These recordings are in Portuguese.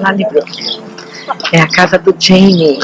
Lallybrook. É a casa do Jamie.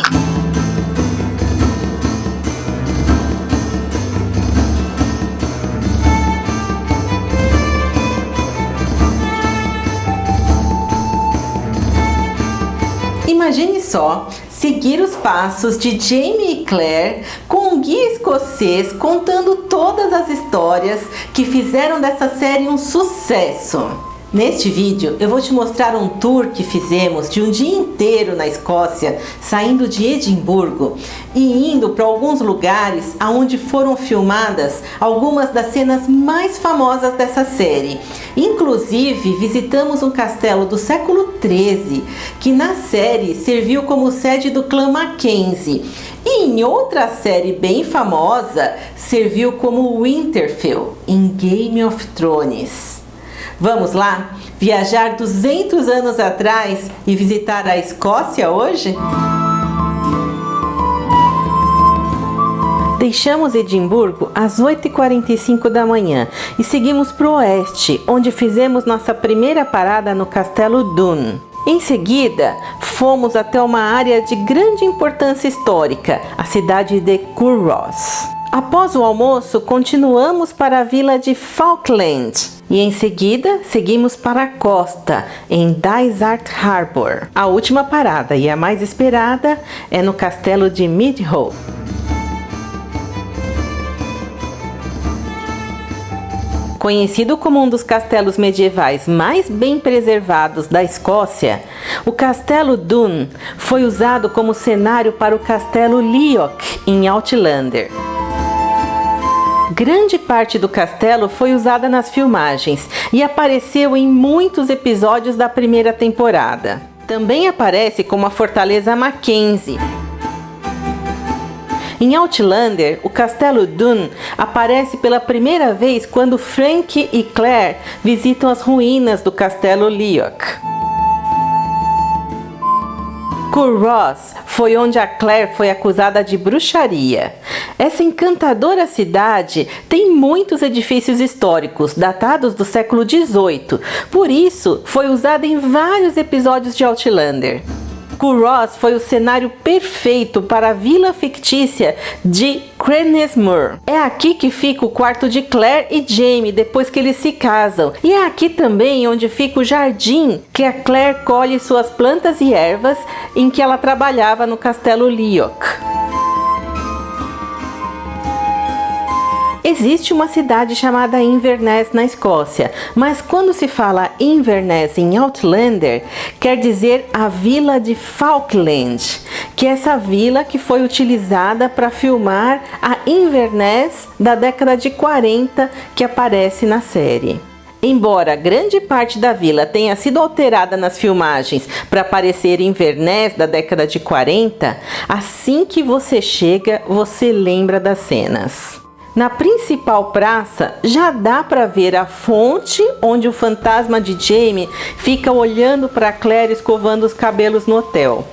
Imagine só seguir os passos de Jamie e Claire com um guia escocês contando todas as histórias que fizeram dessa série um sucesso. Neste vídeo eu vou te mostrar um tour que fizemos de um dia inteiro na Escócia, saindo de Edimburgo e indo para alguns lugares onde foram filmadas algumas das cenas mais famosas dessa série. Inclusive visitamos um castelo do século XIII, que na série serviu como sede do clã Mackenzie. E em outra série bem famosa, serviu como Winterfell, em Game of Thrones. Vamos lá? Viajar 200 anos atrás e visitar a Escócia hoje? Deixamos Edimburgo às 8h45 da manhã e seguimos para o oeste, onde fizemos nossa primeira parada no Castelo Dune. Em seguida, fomos até uma área de grande importância histórica, a cidade de Curros. Após o almoço, continuamos para a vila de Falkland e em seguida seguimos para a costa, em Dysart Harbour. A última parada e a mais esperada é no castelo de Midhope. Conhecido como um dos castelos medievais mais bem preservados da Escócia, o Castelo Dune foi usado como cenário para o Castelo Leoch, em Outlander. Grande parte do castelo foi usada nas filmagens e apareceu em muitos episódios da primeira temporada. Também aparece como a Fortaleza Mackenzie. Em Outlander, o Castelo Dune aparece pela primeira vez quando Frank e Claire visitam as ruínas do Castelo Leoch. Curros foi onde a Claire foi acusada de bruxaria. Essa encantadora cidade tem muitos edifícios históricos datados do século XVIII, por isso foi usada em vários episódios de Outlander. Curros foi o cenário perfeito para a vila fictícia de Cranesmoor. É aqui que fica o quarto de Claire e Jamie depois que eles se casam. E é aqui também onde fica o jardim que a Claire colhe suas plantas e ervas em que ela trabalhava no Castelo Leoch. Existe uma cidade chamada Inverness na Escócia, mas quando se fala Inverness em Outlander, quer dizer a vila de Falkland, que é essa vila que foi utilizada para filmar a Inverness da década de 40 que aparece na série. Embora grande parte da vila tenha sido alterada nas filmagens para parecer Inverness da década de 40, assim que você chega, você lembra das cenas. Na principal praça já dá para ver a fonte onde o fantasma de Jamie fica olhando para Claire escovando os cabelos no hotel.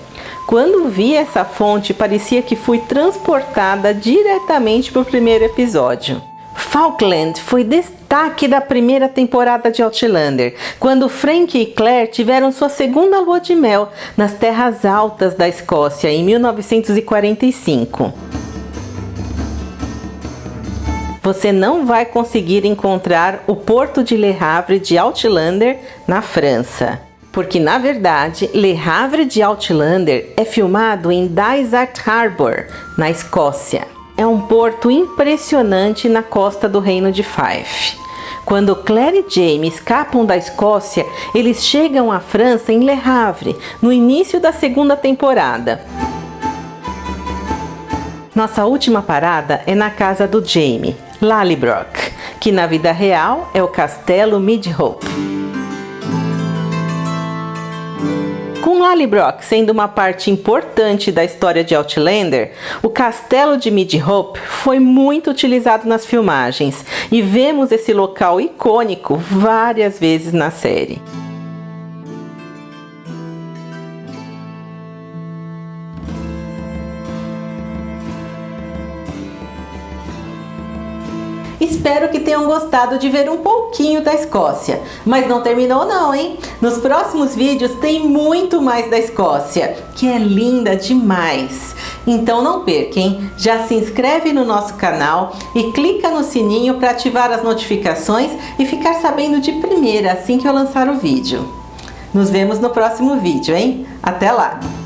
Quando vi essa fonte, parecia que fui transportada diretamente para o primeiro episódio. Falkland foi destaque da primeira temporada de Outlander, quando Frank e Claire tiveram sua segunda lua de mel nas terras altas da Escócia em 1945. Você não vai conseguir encontrar o porto de Le Havre de Outlander na França, porque na verdade Le Havre de Outlander é filmado em Dysart Harbour, na Escócia. É um porto impressionante na costa do Reino de Fife. Quando Claire e Jamie escapam da Escócia, eles chegam à França em Le Havre, no início da segunda temporada. Nossa última parada é na casa do Jamie, Lallybrook, que na vida real é o Castelo Midhope. Com Lallybrook sendo uma parte importante da história de Outlander, o Castelo de Midhope foi muito utilizado nas filmagens e vemos esse local icônico várias vezes na série. Espero que tenham gostado de ver um pouquinho da Escócia. Mas não terminou não, hein? Nos próximos vídeos tem muito mais da Escócia, que é linda demais. Então não perca, hein? Já se inscreve no nosso canal e clica no sininho para ativar as notificações e ficar sabendo de primeira assim que eu lançar o vídeo. Nos vemos no próximo vídeo, hein? Até lá!